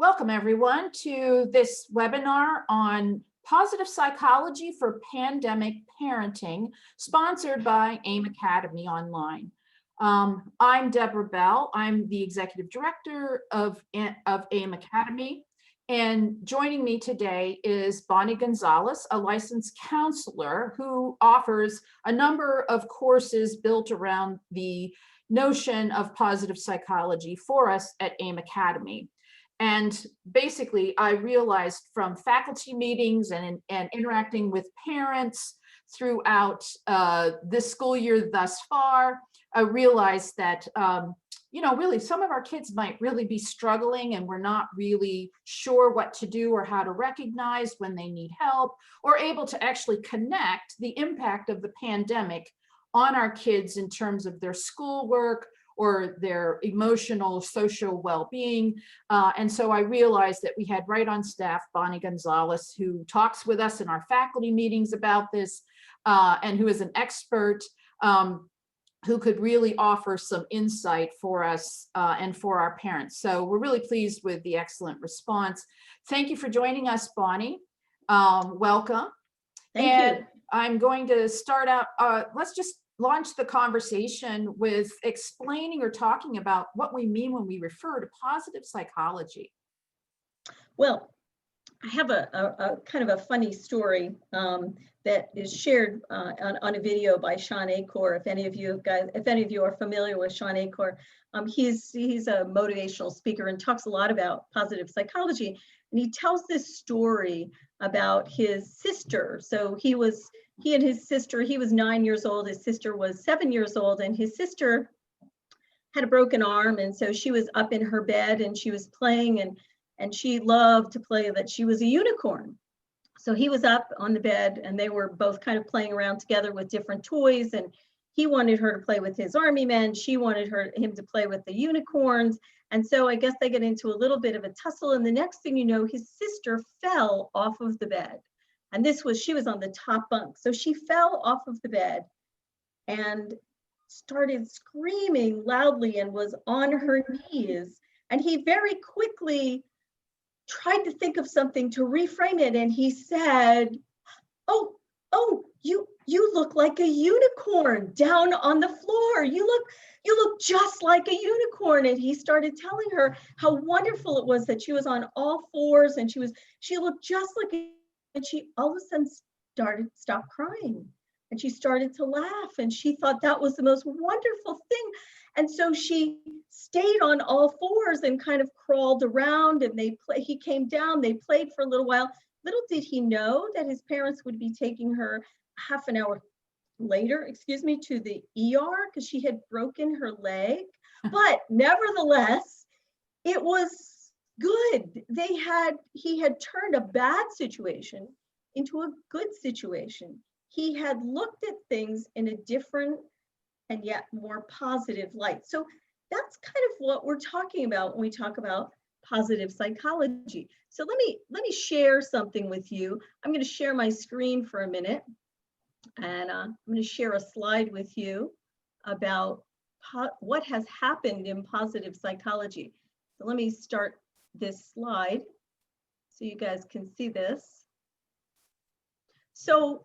Welcome everyone to this webinar on positive psychology for pandemic parenting, sponsored by AIM Academy Online. I'm Deborah Bell. I'm the executive director of AIM Academy. And joining me today is Bonnie Gonzalez, a licensed counselor who offers a number of courses built around the notion of positive psychology for us at AIM Academy. And basically, I realized from faculty meetings and interacting with parents throughout this school year thus far, I realized that, really some of our kids might really be struggling and we're not really sure what to do or how to recognize when they need help, or able to actually connect the impact of the pandemic on our kids in terms of their schoolwork or their emotional, social well-being. And so I realized that we had right on staff Bonnie Gonzalez, who talks with us in our faculty meetings about this, and who is an expert who could really offer some insight for us and for our parents. So we're really pleased with the excellent response. Thank you for joining us, Bonnie. Welcome. Thank you. I'm going to start out, let's just launch the conversation with explaining or talking about what we mean when we refer to positive psychology. Well, I have a kind of a funny story that is shared on a video by Shawn Achor. If any of you are familiar with Shawn Achor, he's a motivational speaker and talks a lot about positive psychology. And he tells this story about his sister. So he and his sister, he was 9 years old, his sister was 7 years old, and his sister had a broken arm. And so she was up in her bed and she was playing, and she loved to play that she was a unicorn. So he was up on the bed and they were both kind of playing around together with different toys. And he wanted her to play with his army men. She wanted him to play with the unicorns. And so I guess they get into a little bit of a tussle. And the next thing you know, his sister fell off of the bed. And she was on the top bunk. So she fell off of the bed and started screaming loudly and was on her knees. And he very quickly tried to think of something to reframe it. And he said, oh, you look like a unicorn down on the floor. You look just like a unicorn. And he started telling her how wonderful it was that she was on all fours and she looked just like a, and she all of a sudden stopped crying. And she started to laugh and she thought that was the most wonderful thing. And so she stayed on all fours and kind of crawled around, and he came down, they played for a little while. Little did he know that his parents would be taking her half an hour later, to the ER because she had broken her leg. But nevertheless, it was good. He had turned a bad situation into a good situation. He had looked at things in a different and yet more positive light. So that's kind of what we're talking about when we talk about positive psychology. So let me share something with you. I'm going to share my screen for a minute, and I'm going to share a slide with you about what has happened in positive psychology. So let me start this slide so you guys can see this. So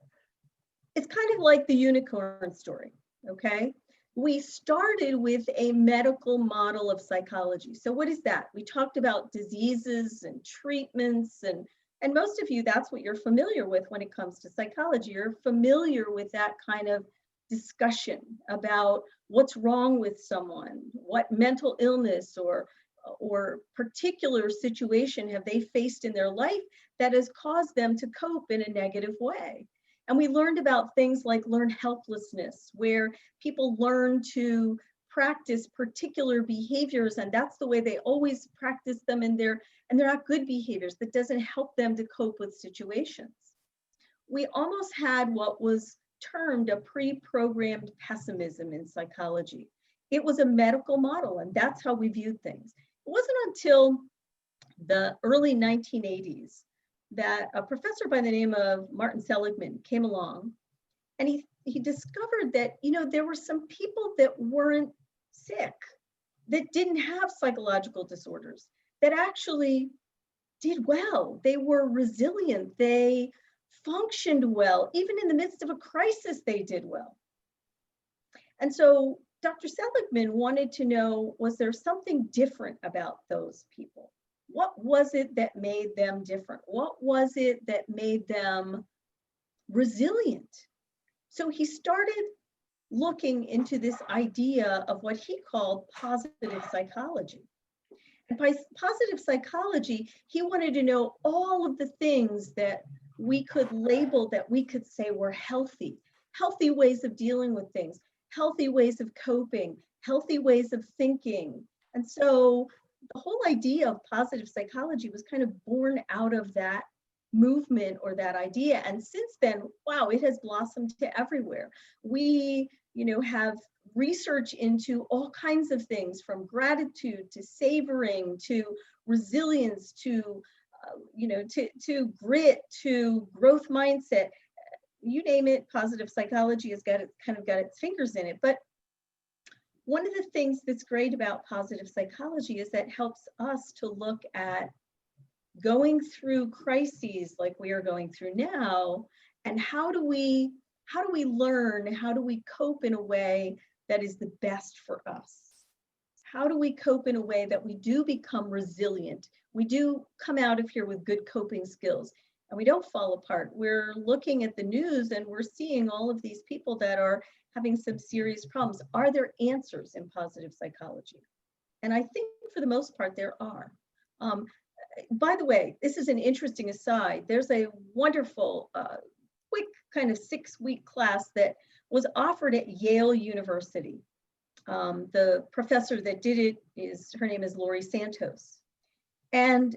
it's kind of like the unicorn story, okay? We started with a medical model of psychology. So what is that? We talked about diseases and treatments, and most of you, that's what you're familiar with when it comes to psychology. You're familiar with that kind of discussion about what's wrong with someone, what mental illness or particular situation have they faced in their life that has caused them to cope in a negative way. And we learned about things like learned helplessness, where people learn to practice particular behaviors, and that's the way they always practice them, and they're not good behaviors. That doesn't help them to cope with situations. We almost had what was termed a pre-programmed pessimism in psychology. It was a medical model, and that's how we viewed things. It wasn't until the early 1980s that a professor by the name of Martin Seligman came along, and he discovered that, there were some people that weren't sick, that didn't have psychological disorders, that actually did well. They were resilient. They functioned well. Even in the midst of a crisis, they did well. And so Dr. Seligman wanted to know, was there something different about those people? What was it that made them different? What was it that made them resilient? So he started looking into this idea of what he called positive psychology. And by positive psychology, he wanted to know all of the things that we could label, that we could say were healthy ways of dealing with things, healthy ways of coping, healthy ways of thinking. And so the whole idea of positive psychology was kind of born out of that movement or that idea. And since then, wow, it has blossomed to everywhere. We, have research into all kinds of things, from gratitude to savoring to resilience to to grit to growth mindset. You name it, positive psychology has got its fingers in it. But one of the things that's great about positive psychology is that it helps us to look at going through crises like we are going through now, and how do we learn, how do we cope in a way that is the best for us? How do we cope in a way that we do become resilient? We do come out of here with good coping skills and we don't fall apart. We're looking at the news and we're seeing all of these people that are having some serious problems. Are there answers in positive psychology? And I think for the most part, there are. By the way, this is an interesting aside. There's a wonderful, quick kind of 6-week class that was offered at Yale University. The professor that did it her name is Laurie Santos. And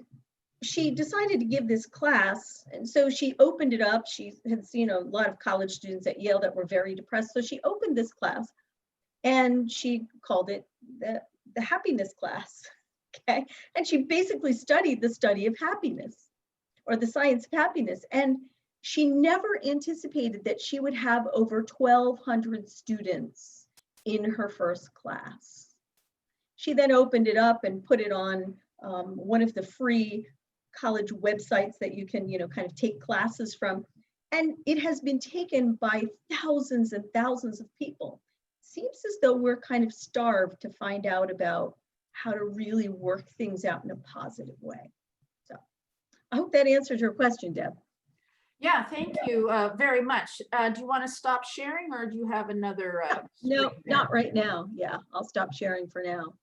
she decided to give this class. And so she opened it up. She had seen a lot of college students at Yale that were very depressed. So she opened this class and she called it the happiness class. Okay. And she basically studied the study of happiness, or the science of happiness. And she never anticipated that she would have over 1,200 students in her first class. She then opened it up and put it on one of the free college websites that you can, kind of take classes from. And it has been taken by thousands and thousands of people. Seems as though we're kind of starved to find out about how to really work things out in a positive way. So I hope that answers your question, Deb. Yeah, thank you very much. Do you want to stop sharing, or do you have another? No, not right now. Yeah, I'll stop sharing for now.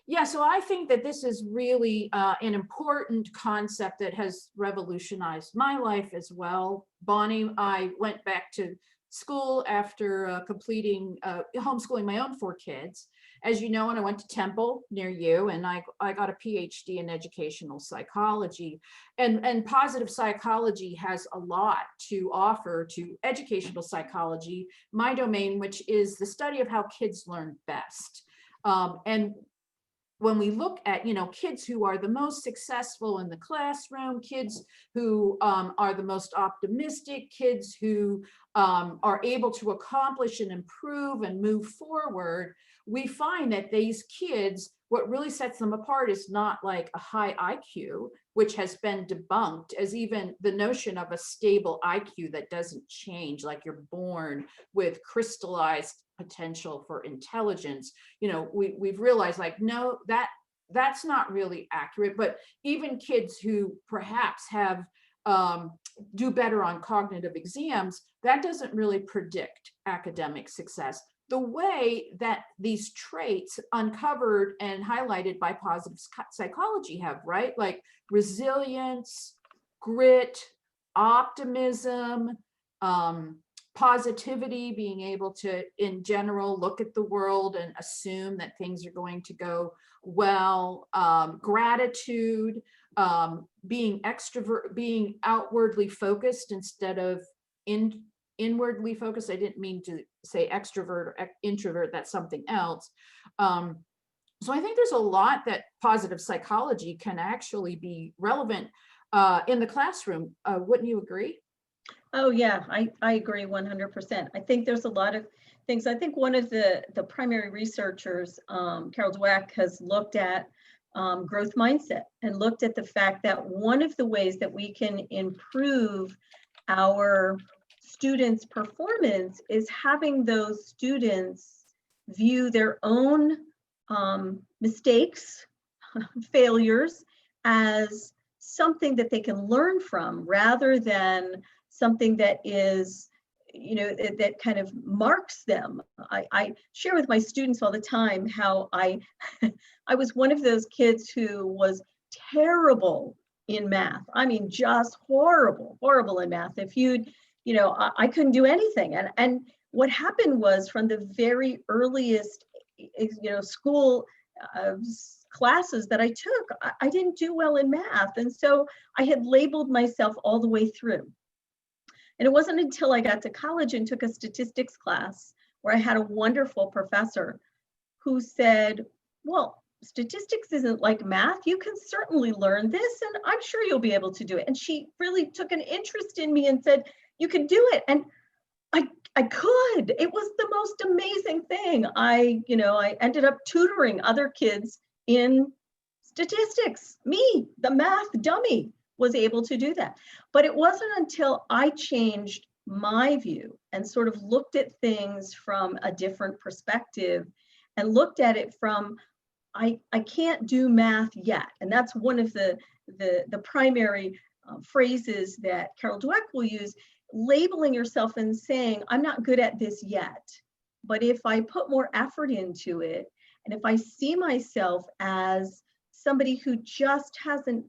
Yeah, so I think that this is really an important concept that has revolutionized my life as well. Bonnie, I went back to school after completing homeschooling my own 4 kids, as you know, and I went to Temple near you, and I got a PhD in educational psychology, and positive psychology has a lot to offer to educational psychology, my domain, which is the study of how kids learn best. And when we look at, kids who are the most successful in the classroom, kids who are the most optimistic, kids who are able to accomplish and improve and move forward, we find that these kids, what really sets them apart is not like a high IQ, which has been debunked as even the notion of a stable IQ that doesn't change, like you're born with crystallized potential for intelligence. We've realized, like, no, that's not really accurate. But even kids who perhaps have do better on cognitive exams, that doesn't really predict academic success. The way that these traits uncovered and highlighted by positive psychology have, right? Like resilience, grit, optimism, positivity, being able to, in general, look at the world and assume that things are going to go well, gratitude, being extrovert, being outwardly focused instead of inwardly focused. I didn't mean to say extrovert or introvert, that's something else. So I think there's a lot that positive psychology can actually be relevant in the classroom. Wouldn't you agree? Oh yeah, I agree 100%. I think there's a lot of things. I think one of the primary researchers, Carol Dweck, has looked at growth mindset and looked at the fact that one of the ways that we can improve our students' performance is having those students view their own mistakes, failures, as something that they can learn from rather than something that is, you know, that kind of marks them. I share with my students all the time how I was one of those kids who was terrible in math. I mean, just horrible in math. If you'd, you know, I couldn't do anything. And what happened was from the very earliest, you know, school classes that I took, I didn't do well in math. And so I had labeled myself all the way through. And it wasn't until I got to college and took a statistics class where I had a wonderful professor who said, well, statistics isn't like math. You can certainly learn this, and I'm sure you'll be able to do it. And she really took an interest in me and said, you can do it. And I could. It was the most amazing thing. I ended up tutoring other kids in statistics. Me, the math dummy, was able to do that. But it wasn't until I changed my view and sort of looked at things from a different perspective and looked at it from, I can't do math yet. And that's one of the primary phrases that Carol Dweck will use, labeling yourself and saying, I'm not good at this yet. But if I put more effort into it, and if I see myself as somebody who just hasn't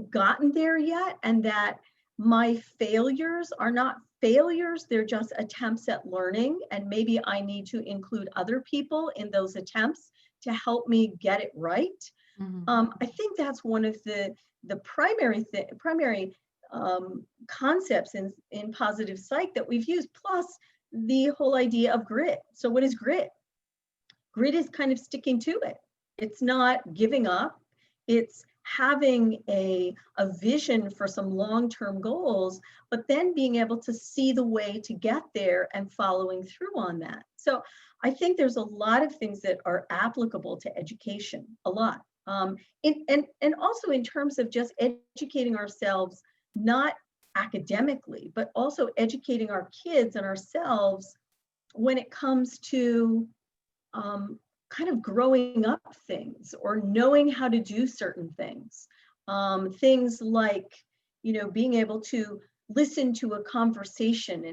gotten there yet, and that my failures are not failures, they're just attempts at learning, and maybe I need to include other people in those attempts to help me get it right. Mm-hmm. I think that's one of the primary concepts in positive psych that we've used, plus the whole idea of grit. So what is grit? Grit is kind of sticking to it. It's not giving up. It's having a vision for some long-term goals, but then being able to see the way to get there and following through on that. So I think there's a lot of things that are applicable to education, a lot. And also in terms of just educating ourselves, not academically, but also educating our kids and ourselves when it comes to kind of growing up things or knowing how to do certain things. Things like, you know, being able to listen to a conversation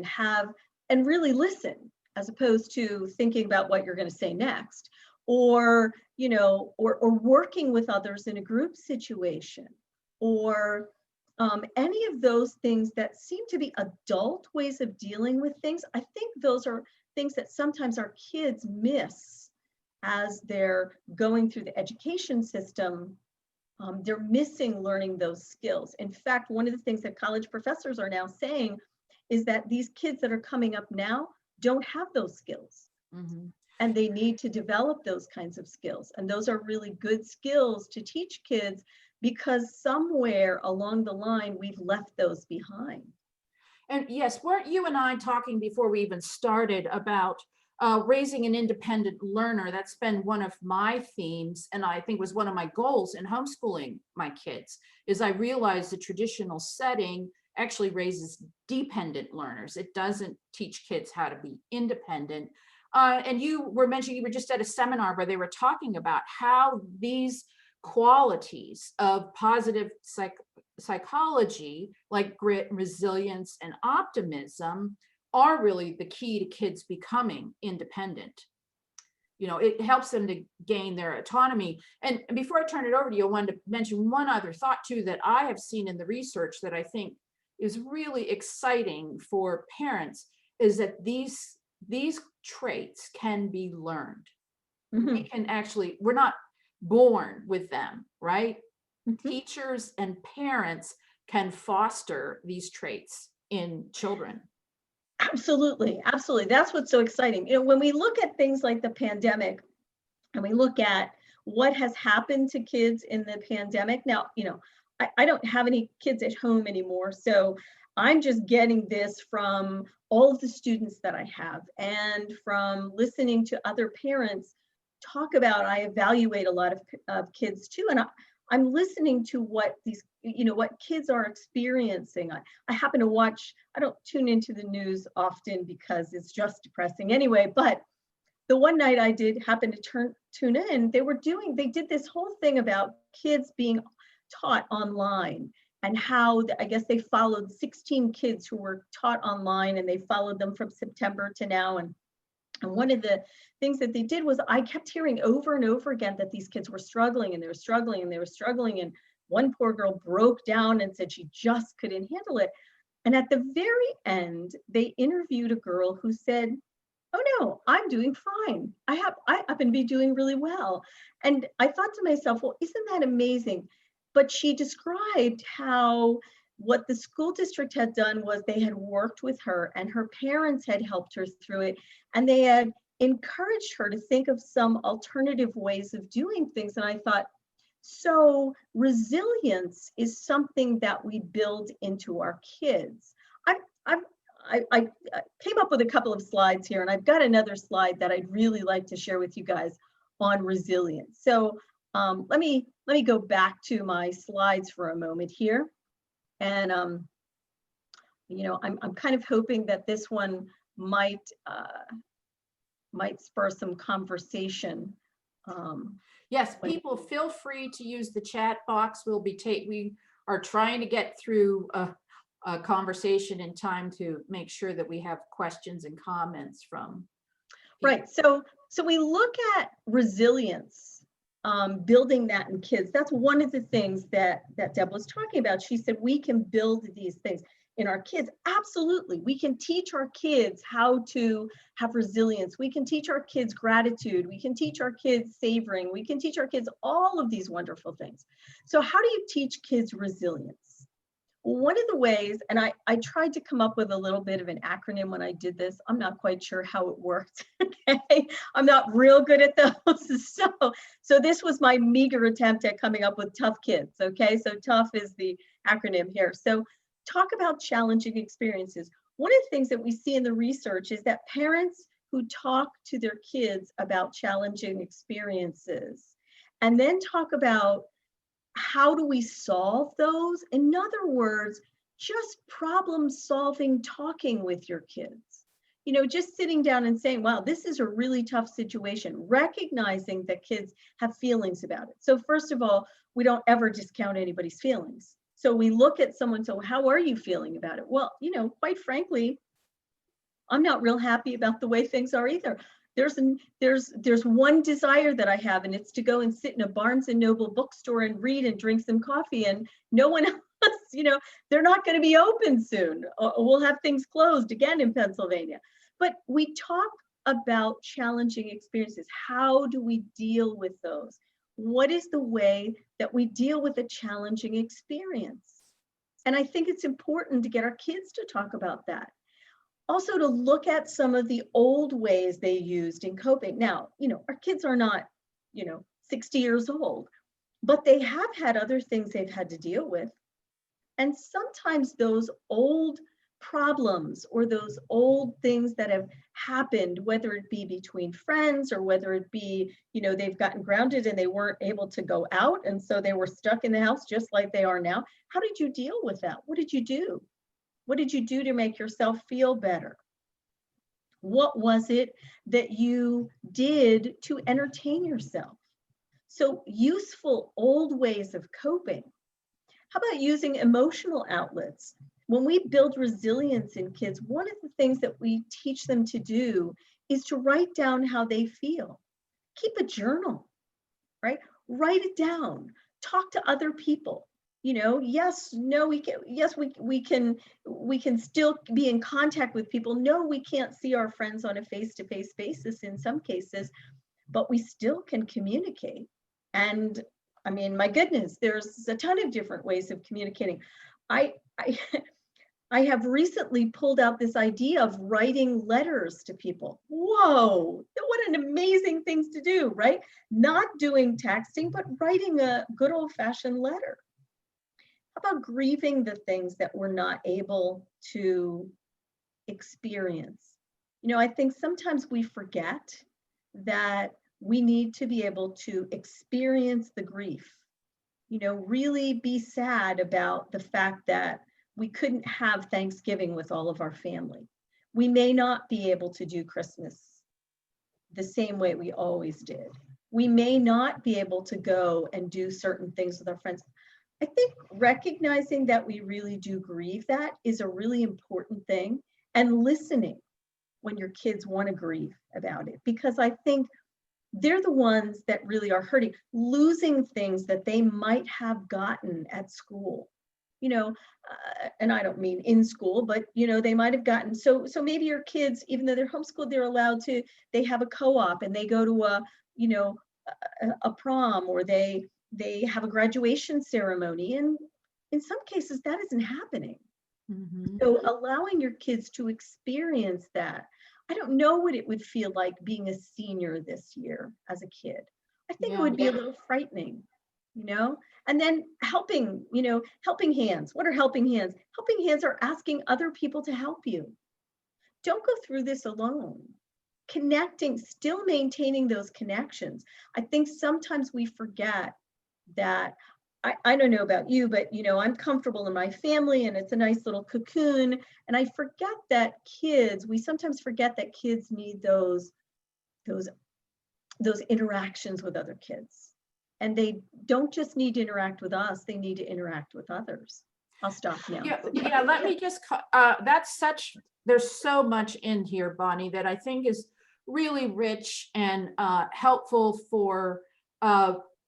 and really listen, as opposed to thinking about what you're going to say next, or, you know, or working with others in a group situation, or any of those things that seem to be adult ways of dealing with things. I think those are things that sometimes our kids miss as they're going through the education system. They're missing learning those skills. In fact, one of the things that college professors are now saying is that these kids that are coming up now don't have those skills. Mm-hmm. And they need to develop those kinds of skills. And those are really good skills to teach kids, because somewhere along the line, we've left those behind. And yes, weren't you and I talking before we even started about raising an independent learner? That's been one of my themes, and I think was one of my goals in homeschooling my kids, is I realized the traditional setting actually raises dependent learners. It doesn't teach kids how to be independent. And you were mentioning, you were just at a seminar where they were talking about how these qualities of positive psychology, like grit, resilience, and optimism, are really the key to kids becoming independent. You know, it helps them to gain their autonomy. And before I turn it over to you, I wanted to mention one other thought too that I have seen in the research that I think is really exciting for parents, is that these traits can be learned. Mm-hmm. We can actually, we're not born with them, right? Mm-hmm. Teachers and parents can foster these traits in children. Absolutely, absolutely. That's what's so exciting. You know, when we look at things like the pandemic, and we look at what has happened to kids in the pandemic. Now, you know, I don't have any kids at home anymore, so I'm just getting this from all of the students that I have and from listening to other parents talk about, I evaluate a lot of kids too, and I'm listening to what these, what kids are experiencing. I happen to watch, I don't tune into the news often because it's just depressing anyway, but the one night I did happen to tune in, they did this whole thing about kids being taught online, and how I guess they followed 16 kids who were taught online, and they followed them from September to now. And one of the things that they did was, I kept hearing over and over again that these kids were struggling, and they were struggling, and they were struggling. And one poor girl broke down and said she just couldn't handle it. And at the very end, they interviewed a girl who said, "Oh no, I'm doing fine. I happen to be doing really well." And I thought to myself, well, isn't that amazing? But she described how what the school district had done was they had worked with her, and her parents had helped her through it, and they had encouraged her to think of some alternative ways of doing things. And I thought, so resilience is something that we build into our kids. I came up with a couple of slides here, and I've got another slide that I'd really like to share with you guys on resilience. So let me go back to my slides for a moment here. And I'm kind of hoping that this one might spur some conversation. Yes, people, feel free to use the chat box. We are trying to get through a conversation in time to make sure that we have questions and comments from people. Right. So we look at resilience, building that in kids. That's one of the things that Deb was talking about. She said we can build these things in our kids. Absolutely. We can teach our kids how to have resilience. We can teach our kids gratitude. We can teach our kids savoring. We can teach our kids all of these wonderful things. So how do you teach kids resilience? One of the ways, and I tried to come up with a little bit of an acronym when I did this. I'm not quite sure how it worked. Okay, I'm not real good at those. So this was my meager attempt at coming up with tough kids. Okay, so tough is the acronym here. So talk about challenging experiences. One of the things that we see in the research is that parents who talk to their kids about challenging experiences and then talk about how do we solve those? In other words, just problem solving, talking with your kids. Just sitting down and saying, wow, this is a really tough situation, recognizing that kids have feelings about it. So first of all, we don't ever discount anybody's feelings. So we look at someone, so how are you feeling about it? Well, quite frankly, I'm not real happy about the way things are either. There's one desire that I have, and it's to go and sit in a Barnes and Noble bookstore and read and drink some coffee, and no one else, they're not going to be open soon. We'll have things closed again in Pennsylvania. But we talk about challenging experiences. How do we deal with those? What is the way that we deal with a challenging experience? And I think it's important to get our kids to talk about that. Also, to look at some of the old ways they used in coping. Now, our kids are not, 60 years old, but they have had other things they've had to deal with. And sometimes those old problems or those old things that have happened, whether it be between friends or whether it be, they've gotten grounded and they weren't able to go out, and so they were stuck in the house just like they are now. How did you deal with that? What did you do? What did you do to make yourself feel better? What was it that you did to entertain yourself? So useful old ways of coping. How about using emotional outlets? When we build resilience in kids, one of the things that we teach them to do is to write down how they feel. Keep a journal, right? Write it down. Talk to other people. Yes, no, we can still be in contact with people. No, we can't see our friends on a face-to-face basis in some cases, but we still can communicate. And I mean, my goodness, there's a ton of different ways of communicating. I have recently pulled out this idea of writing letters to people. Whoa, what an amazing thing to do, right? Not doing texting, but writing a good old-fashioned letter. How about grieving the things that we're not able to experience? I think sometimes we forget that we need to be able to experience the grief, really be sad about the fact that we couldn't have Thanksgiving with all of our family. We may not be able to do Christmas the same way we always did. We may not be able to go and do certain things with our friends. I think recognizing that we really do grieve that is a really important thing, and listening when your kids want to grieve about it, because I think they're the ones that really are hurting, losing things that they might have gotten at school, and I don't mean in school, but they might have gotten, so maybe your kids, even though they're homeschooled, they're allowed to, they have a co-op and they go to a prom, or they have a graduation ceremony, and in some cases that isn't happening. Mhm. So allowing your kids to experience that. I don't know what it would feel like being a senior this year as a kid. I think it Yeah. would be a little frightening, and then helping hands. What are helping hands? Helping hands are asking other people to help you. Don't go through this alone. Connecting, still maintaining those connections. I think sometimes we forget that. I don't know about you, but I'm comfortable in my family and it's a nice little cocoon. And I forget that we sometimes forget that kids need those interactions with other kids. And they don't just need to interact with us, they need to interact with others. I'll stop now. Yeah, let me just, there's so much in here, Bonnie, that I think is really rich and helpful for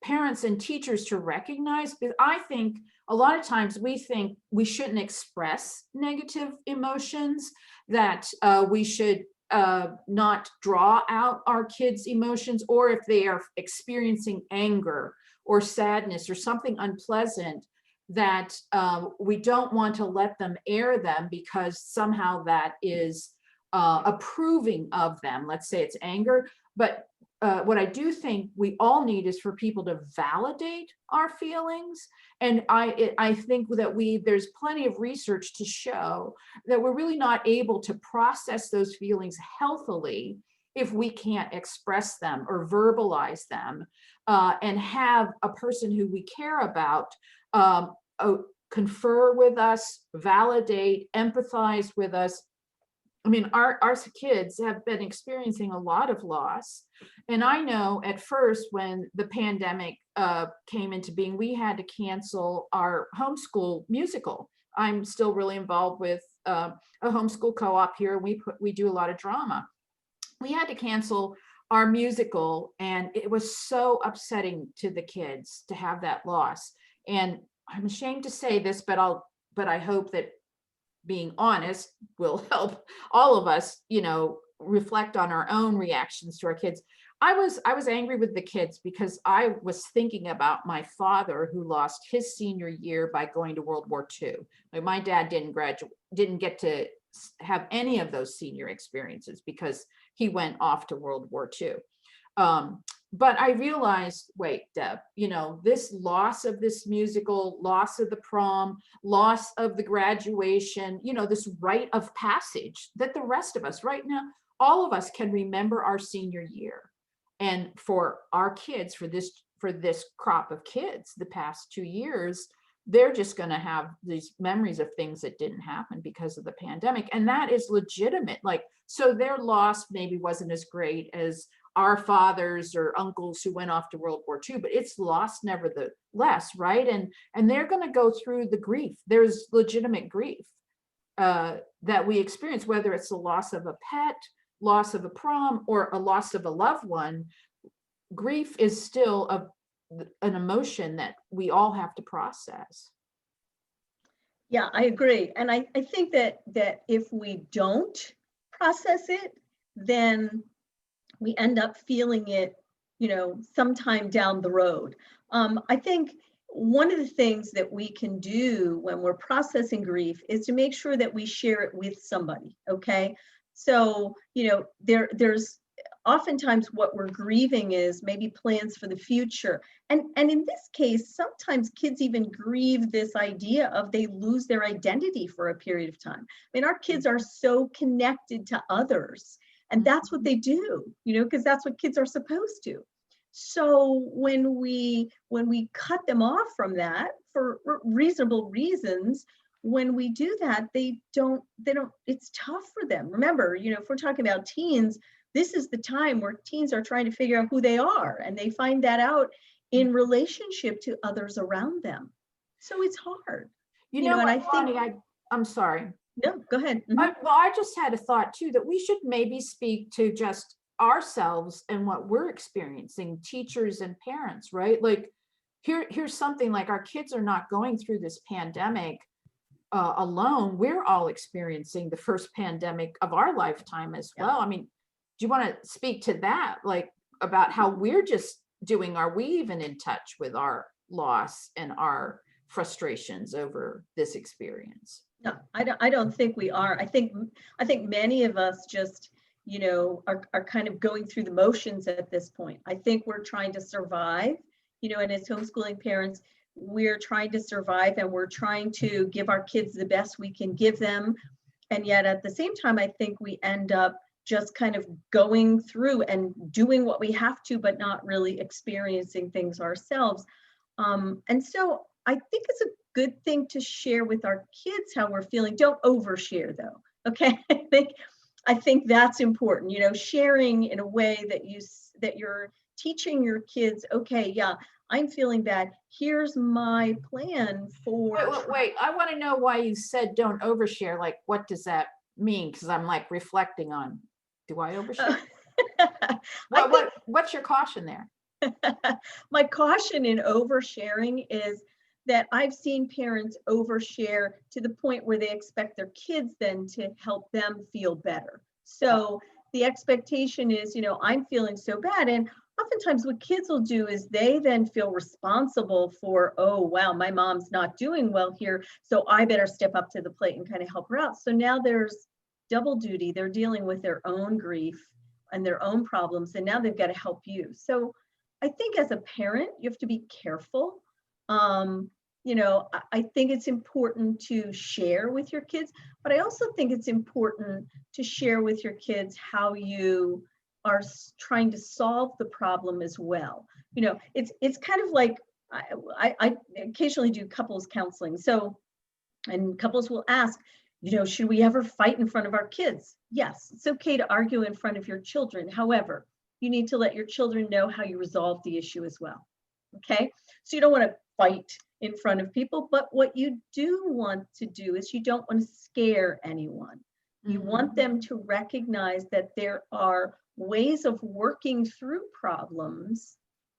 parents and teachers to recognize, because I think a lot of times we think we shouldn't express negative emotions, that we should not draw out our kids' emotions, or if they are experiencing anger or sadness or something unpleasant, that we don't want to let them air them, because somehow that is approving of them. Let's say it's anger, but what I do think we all need is for people to validate our feelings. And I think that there's plenty of research to show that we're really not able to process those feelings healthily if we can't express them or verbalize them, and have a person who we care about confer with us, validate, empathize with us. I mean, our kids have been experiencing a lot of loss. And I know at first when the pandemic came into being, we had to cancel our homeschool musical. I'm still really involved with a homeschool co-op here. We do a lot of drama. We had to cancel our musical, and it was so upsetting to the kids to have that loss. And I'm ashamed to say this, but I hope that being honest will help all of us, reflect on our own reactions to our kids. I was angry with the kids because I was thinking about my father, who lost his senior year by going to World War II. Like, my dad didn't get to have any of those senior experiences because he went off to World War II. But I realized, wait, Deb, this loss of this musical, loss of the prom, loss of the graduation, this rite of passage that the rest of us right now, all of us can remember our senior year. And for our kids, for this crop of kids, the past 2 years, they're just going to have these memories of things that didn't happen because of the pandemic. And that is legitimate. So their loss maybe wasn't as great as our fathers or uncles who went off to World War II, but it's lost nevertheless, right? And they're going to go through the grief. There's legitimate grief that we experience, whether it's the loss of a pet, loss of a prom, or a loss of a loved one. Grief is still an emotion that we all have to process. Yeah, I agree. And I think that if we don't process it, then we end up feeling it, sometime down the road. I think one of the things that we can do when we're processing grief is to make sure that we share it with somebody, okay? So, there's oftentimes what we're grieving is maybe plans for the future. And in this case, sometimes kids even grieve this idea of they lose their identity for a period of time. I mean, our kids are so connected to others. And that's what they do, because that's what kids are supposed to. So when we cut them off from that for reasonable reasons, when we do that, they don't, it's tough for them. Remember, if we're talking about teens, this is the time where teens are trying to figure out who they are, and they find that out in relationship to others around them. So it's hard. And what, I think, I'm sorry. No, go ahead. I just had a thought too, that we should maybe speak to just ourselves and what we're experiencing, teachers and parents, right? Like here's something like, our kids are not going through this pandemic alone. We're all experiencing the first pandemic of our lifetime as well. I mean, do you want to speak to that, like about how we're just doing? Are we even in touch with our loss and our frustrations over this experience? No, I don't think we are. I think many of us just, are kind of going through the motions at this point. I think we're trying to survive, and as homeschooling parents, we're trying to survive, and we're trying to give our kids the best we can give them. And yet at the same time, I think we end up just kind of going through and doing what we have to, but not really experiencing things ourselves. And so I think it's a good thing to share with our kids how we're feeling. Don't overshare though. Okay. I think that's important, sharing in a way that you're teaching your kids, okay, yeah, I'm feeling bad. Here's my plan for. Wait, I want to know why you said don't overshare. Like, what does that mean? Because I'm like reflecting on, do I overshare? What's your caution there? My caution in oversharing is that I've seen parents overshare to the point where they expect their kids then to help them feel better. So the expectation is, I'm feeling so bad. And oftentimes what kids will do is they then feel responsible for, oh, wow, my mom's not doing well here, so I better step up to the plate and kind of help her out. So now there's double duty. They're dealing with their own grief and their own problems, and now they've got to help you. So I think as a parent, you have to be careful. I think it's important to share with your kids, but I also think it's important to share with your kids how you are trying to solve the problem as well. It's kind of like, I occasionally do couples counseling. So, and couples will ask, should we ever fight in front of our kids? Yes, it's okay to argue in front of your children. However, you need to let your children know how you resolve the issue as well. Okay, so you don't want to fight in front of people, but what you do want to do is you don't want to scare anyone. You want them to recognize that there are ways of working through problems,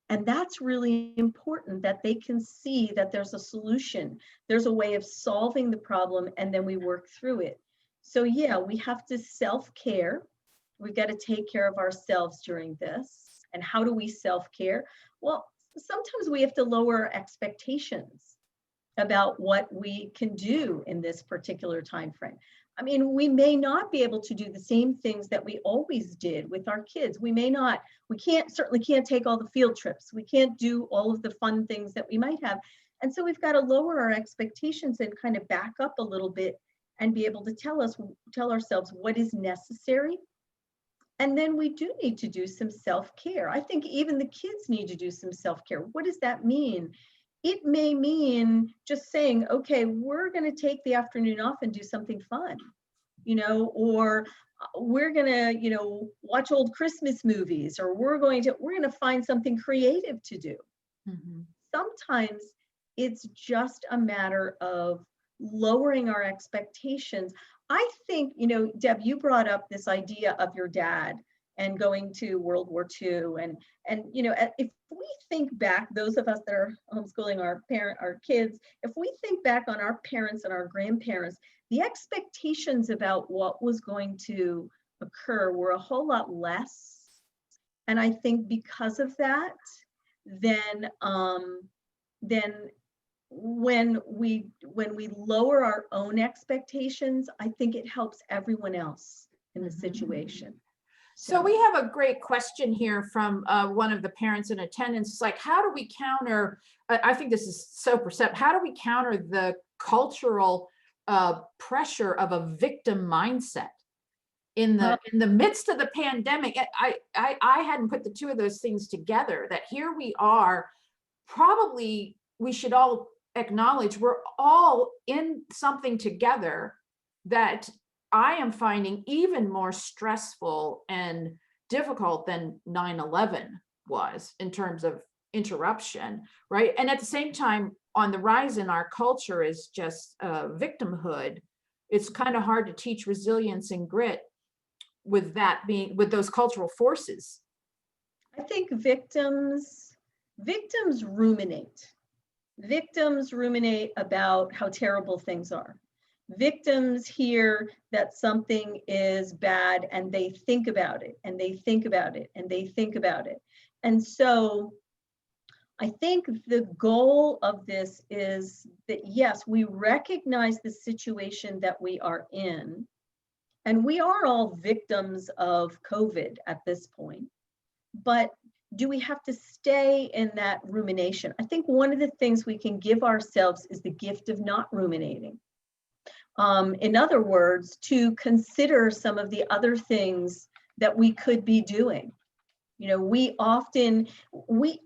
and that's really important, that they can see that there's a solution, there's a way of solving the problem, and then we work through it. So yeah, we have to self-care. We've got to take care of ourselves during this. And how do we self-care? Well, sometimes we have to lower our expectations about what we can do in this particular time frame. I mean, we may not be able to do the same things that we always did with our kids. We certainly can't take all the field trips. We can't do all of the fun things that we might have. And so we've got to lower our expectations and kind of back up a little bit and be able to tell ourselves what is necessary. And then we do need to do some self-care. I think even the kids need to do some self-care. What does that mean? It may mean just saying, okay, we're going to take the afternoon off and do something fun, or we're going to, watch old Christmas movies, or we're going to find something creative to do. Mm-hmm. Sometimes it's just a matter of lowering our expectations. I think, Deb, you brought up this idea of your dad and going to World War II. And if we think back, those of us that are homeschooling our kids, if we think back on our parents and our grandparents, the expectations about what was going to occur were a whole lot less. And I think because of that, then when we lower our own expectations, I think it helps everyone else in the situation. So we have a great question here from one of the parents in attendance. It's like, how do we counter, I think this is so perceptive, how do we counter the cultural pressure of a victim mindset? in the midst of the pandemic. I hadn't put the two of those things together, that here we are, probably we should all acknowledge we're all in something together that I am finding even more stressful and difficult than 9/11 was in terms of interruption, right? And at the same time, on the rise in our culture is just victimhood. It's kind of hard to teach resilience and grit with that being, with those cultural forces. I think victims ruminate. Victims ruminate about how terrible things are. Victims hear that something is bad and they think about it and they think about it and they think about it. And so I think the goal of this is that, yes, we recognize the situation that we are in, and we are all victims of COVID at this point, but do we have to stay in that rumination? I think one of the things we can give ourselves is the gift of not ruminating. In other words, to consider some of the other things that we could be doing. You know, we often, when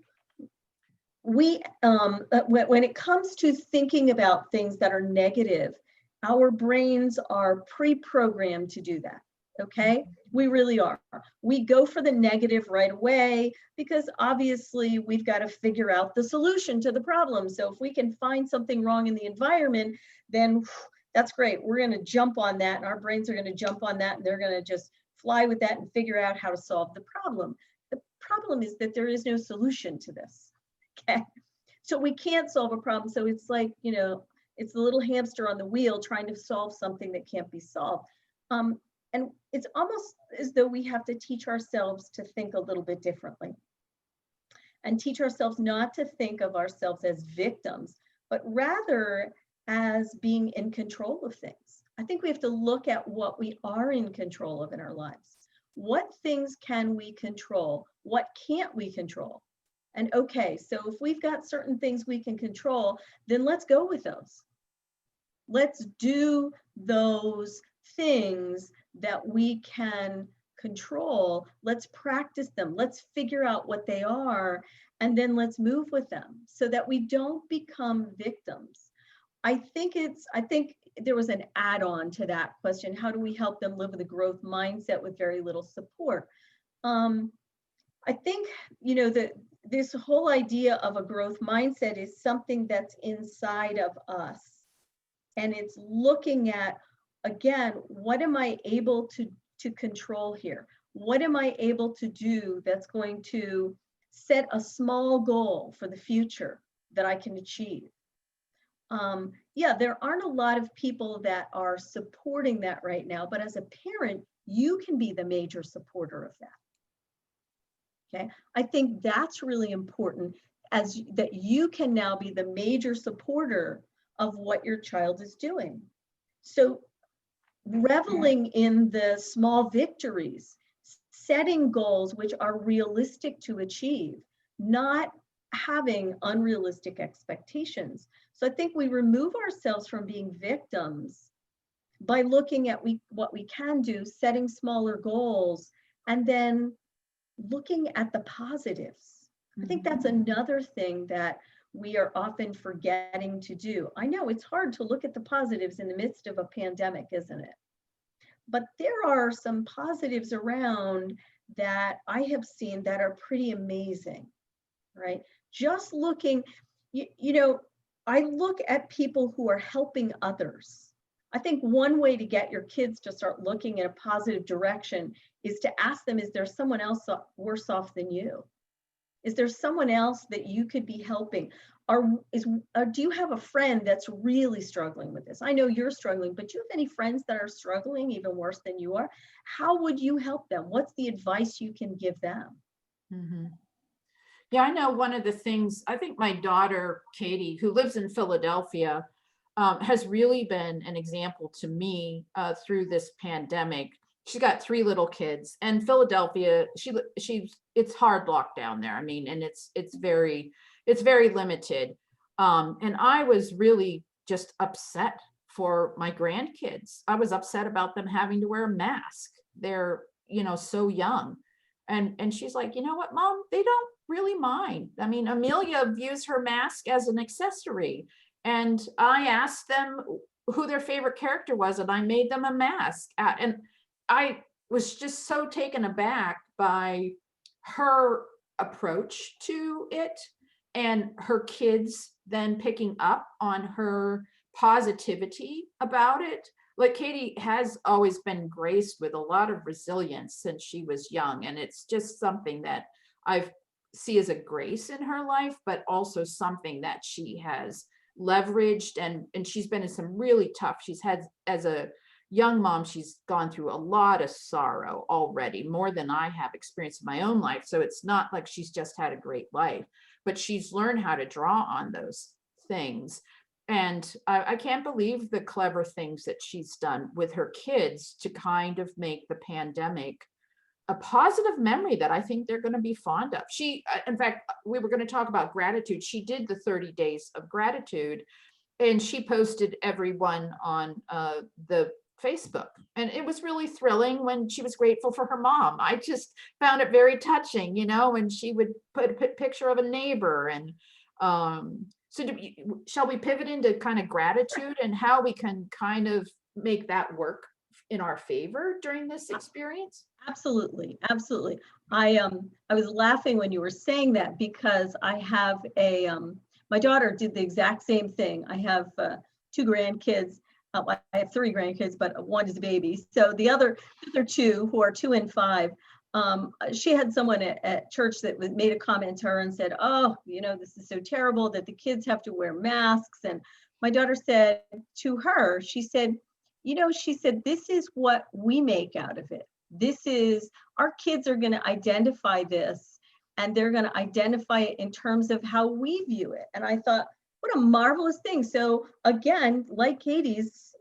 it comes to thinking about things that are negative, our brains are pre-programmed to do that, okay? We really are. We go for the negative right away because obviously we've got to figure out the solution to the problem. So if we can find something wrong in the environment, then that's great. We're going to jump on that, and our brains are going to jump on that, and they're going to just fly with that and figure out how to solve the problem. The problem is that there is no solution to this, okay? So we can't solve a problem. So it's like, you know, it's the little hamster on the wheel trying to solve something that can't be solved. And it's almost as though we have to teach ourselves to think a little bit differently and teach ourselves not to think of ourselves as victims, but rather as being in control of things. I think we have to look at what we are in control of in our lives. What things can we control? What can't we control? And okay, so if we've got certain things we can control, then let's go with those. Let's do those things that we can control. Let's practice them. Let's figure out what they are, and then let's move with them so that we don't become victims. I think there was an add-on to that question. How do we help them live with a growth mindset with very little support? I think, you know, that this whole idea of a growth mindset is something that's inside of us. And it's looking at, again, what am I able to control here? What am I able to do that's going to set a small goal for the future that I can achieve? Yeah, there aren't a lot of people that are supporting that right now, but as a parent, you can be the major supporter of that. Okay, I think that's really important, as that you can now be the major supporter of what your child is doing. So reveling in the small victories, setting goals which are realistic to achieve, not having unrealistic expectations. So I think we remove ourselves from being victims by looking at what we can do, setting smaller goals, and then looking at the positives. I think that's another thing that we are often forgetting to do. I know it's hard to look at the positives in the midst of a pandemic, isn't it? But there are some positives around that I have seen that are pretty amazing, right? Just looking, you know, I look at people who are helping others. I think one way to get your kids to start looking in a positive direction is to ask them, is there someone else worse off than you? Is there someone else that you could be helping? Do you have a friend that's really struggling with this? I know you're struggling, but do you have any friends that are struggling even worse than you are? How would you help them? What's the advice you can give them? Mm-hmm. Yeah, I know one of the things, I think my daughter, Katie, who lives in Philadelphia, has really been an example to me through this pandemic. She's got 3 little kids, and Philadelphia, it's hard lockdown there. I mean, and it's very limited. And I was really just upset for my grandkids. I was upset about them having to wear a mask. they're, so young. And she's like, you know what, Mom, they don't really mind. I mean, Amelia views her mask as an accessory. And I asked them who their favorite character was, and I made them a mask. And I was just so taken aback by her approach to it, and her kids then picking up on her positivity about it. Like, Katie has always been graced with a lot of resilience since she was young. And it's just something that I see as a grace in her life, but also something that she has leveraged. And she's been in some really tough, she's had, as a young mom, she's gone through a lot of sorrow already, more than I have experienced in my own life. So it's not like she's just had a great life, but she's learned how to draw on those things. And I can't believe the clever things that she's done with her kids to kind of make the pandemic a positive memory that I think they're going to be fond of. She, in fact, we were going to talk about gratitude. She did the 30 days of gratitude, and she posted everyone on the Facebook. And it was really thrilling when she was grateful for her mom. I just found it very touching, when she would put a picture of a neighbor. And so shall we pivot into kind of gratitude and how we can kind of make that work in our favor during this experience? Absolutely, absolutely. I was laughing when you were saying that, because I have my daughter did the exact same thing. I have 2 grandkids. I have 3 grandkids, but one is a baby. So the other 2, who are 2 and 5, she had someone at church that made a comment to her and said, oh, this is so terrible that the kids have to wear masks. And my daughter said to her, she said, this is what we make out of it. This is, our kids are going to identify this, and they're going to identify it in terms of how we view it. And I thought, what a marvelous thing. So again, like Katie's,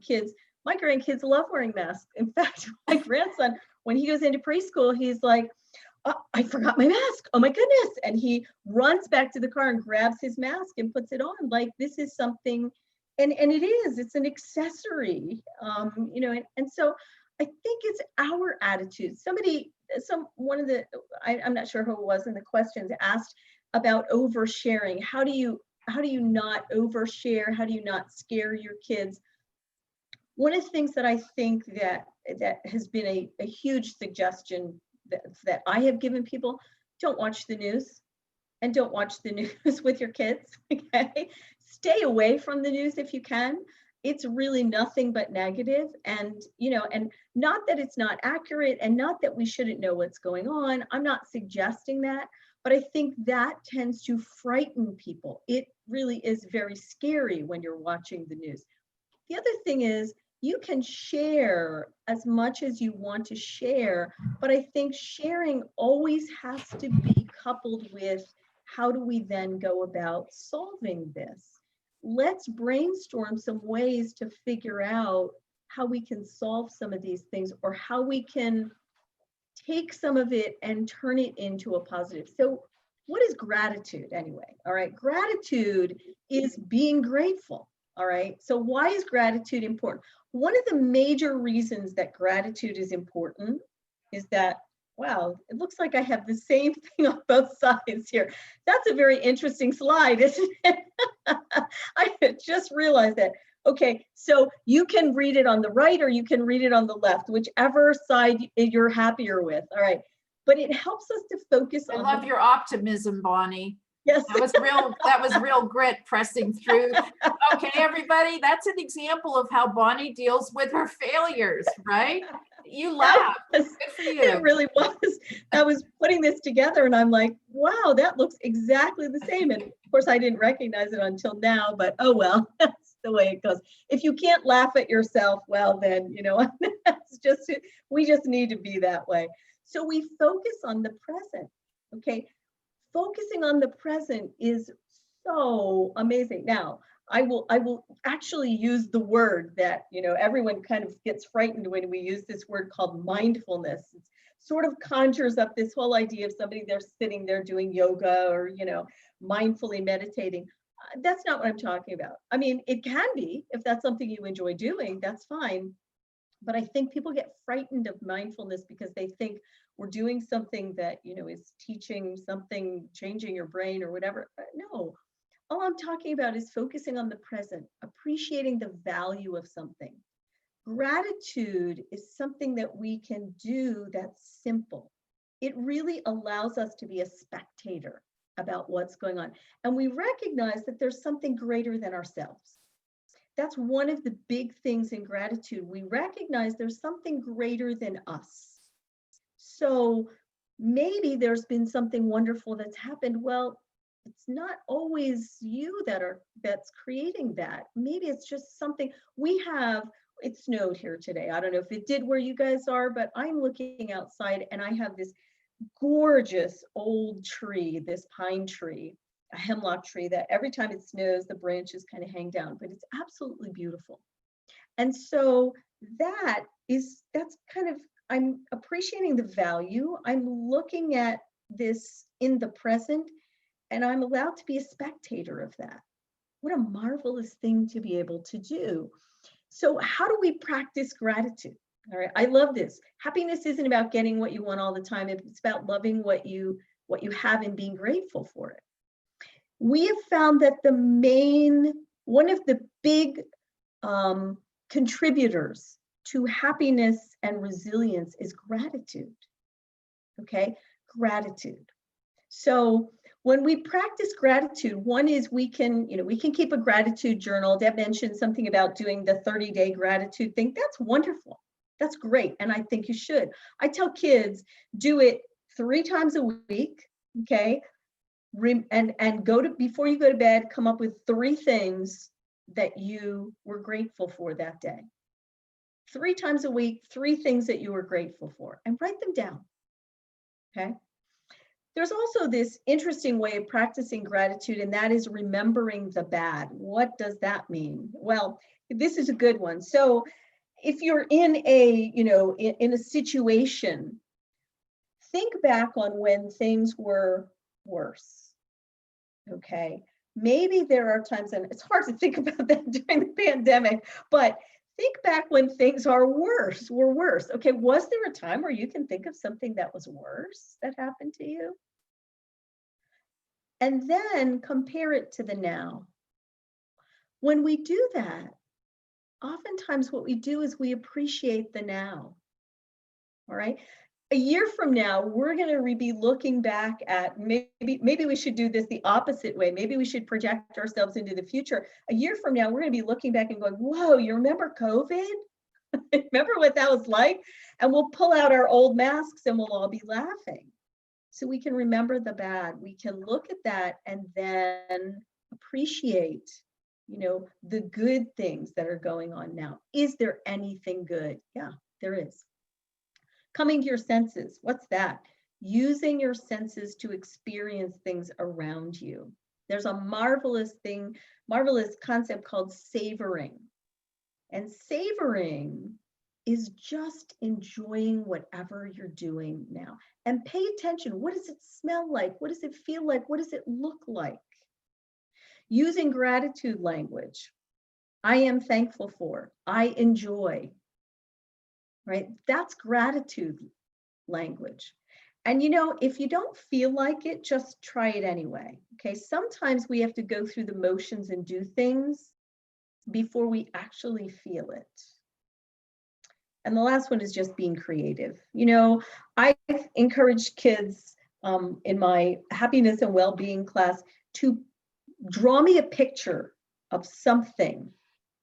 kids, my grandkids love wearing masks. In fact, my grandson, when he goes into preschool, he's like, oh, I forgot my mask. Oh my goodness. And he runs back to the car and grabs his mask and puts it on. Like, this is something, and it's an accessory, and so I think it's our attitude. I'm not sure who it was in the questions, asked about oversharing. How do you not overshare? How do you not scare your kids? One of the things that I think that has been a huge suggestion that I have given people: don't watch the news, and don't watch the news with your kids. Okay, stay away from the news if you can. It's really nothing but negative, and and not that it's not accurate, and not that we shouldn't know what's going on. I'm not suggesting that, but I think that tends to frighten people. It really is very scary when you're watching the news. The other thing is, you can share as much as you want to share, but I think sharing always has to be coupled with, how do we then go about solving this? Let's brainstorm some ways to figure out how we can solve some of these things, or how we can take some of it and turn it into a positive. So what is gratitude anyway? All right, gratitude is being grateful. All right, so why is gratitude important? One of the major reasons that gratitude is important is that, wow, it looks like I have the same thing on both sides here. That's a very interesting slide, isn't it? I just realized that. Okay, so you can read it on the right, or you can read it on the left, whichever side you're happier with. All right, but it helps us to focus on. I love your optimism, Bonnie. Yes. That was real grit pressing through. Okay, everybody, that's an example of how Bonnie deals with her failures, right? You laugh. Good for you. It really was. I was putting this together and I'm like, wow, that looks exactly the same. And of course, I didn't recognize it until now, but oh well, that's the way it goes. If you can't laugh at yourself, well, then, that's just, we just need to be that way. So we focus on the present, okay? Focusing on the present is so amazing. Now, I will actually use the word that, everyone kind of gets frightened when we use this word called mindfulness. It sort of conjures up this whole idea of somebody there sitting there doing yoga, or, mindfully meditating. That's not what I'm talking about. I mean, it can be, if that's something you enjoy doing, that's fine. But I think people get frightened of mindfulness because they think we're doing something that, is teaching something, changing your brain or whatever. No, all I'm talking about is focusing on the present, appreciating the value of something. Gratitude is something that we can do that's simple. It really allows us to be a spectator about what's going on. And we recognize that there's something greater than ourselves. That's one of the big things in gratitude. We recognize there's something greater than us. So maybe there's been something wonderful that's happened. Well, it's not always you that's creating that. Maybe it's just something we have. It snowed here today. I don't know if it did where you guys are, but I'm looking outside and I have this gorgeous old tree, this pine tree, a hemlock tree that every time it snows, the branches kind of hang down, but it's absolutely beautiful. And so that's kind of, I'm appreciating the value. I'm looking at this in the present, and I'm allowed to be a spectator of that. What a marvelous thing to be able to do. So how do we practice gratitude? All right, I love this. Happiness isn't about getting what you want all the time. It's about loving what you have and being grateful for it. We have found that one of the big contributors to happiness and resilience is gratitude. Okay, gratitude. So when we practice gratitude, one is we can keep a gratitude journal. Deb mentioned something about doing the 30-day gratitude thing. That's wonderful. That's great. And I think you should. I tell kids, do it 3 times a week. Okay. And before you go to bed, come up with 3 things that you were grateful for that day. 3 times a week, 3 things that you were grateful for, and write them down. Okay. There's also this interesting way of practicing gratitude, and that is remembering the bad. What does that mean? Well, this is a good one. So if you're in in a situation, think back on when things were worse. Okay. Maybe there are times, and it's hard to think about that during the pandemic, but think back when things were worse. Okay. Was there a time where you can think of something that was worse that happened to you? And then compare it to the now. When we do that, oftentimes what we do is we appreciate the now. All right. A year from now, we're going to be looking back at maybe we should do this the opposite way. Maybe we should project ourselves into the future. A year from now, we're going to be looking back and going, whoa, you remember COVID? Remember what that was like? And we'll pull out our old masks and we'll all be laughing. So we can remember the bad. We can look at that and then appreciate, the good things that are going on now. Is there anything good? Yeah, there is. Coming to your senses. What's that? Using your senses to experience things around you. There's a marvelous concept called savoring. And savoring is just enjoying whatever you're doing now. And pay attention. What does it smell like? What does it feel like? What does it look like? Using gratitude language. I am thankful for. I enjoy. Right? That's gratitude language. And if you don't feel like it, just try it anyway. Okay. Sometimes we have to go through the motions and do things before we actually feel it. And the last one is just being creative. I encourage kids in my happiness and well-being class to draw me a picture of something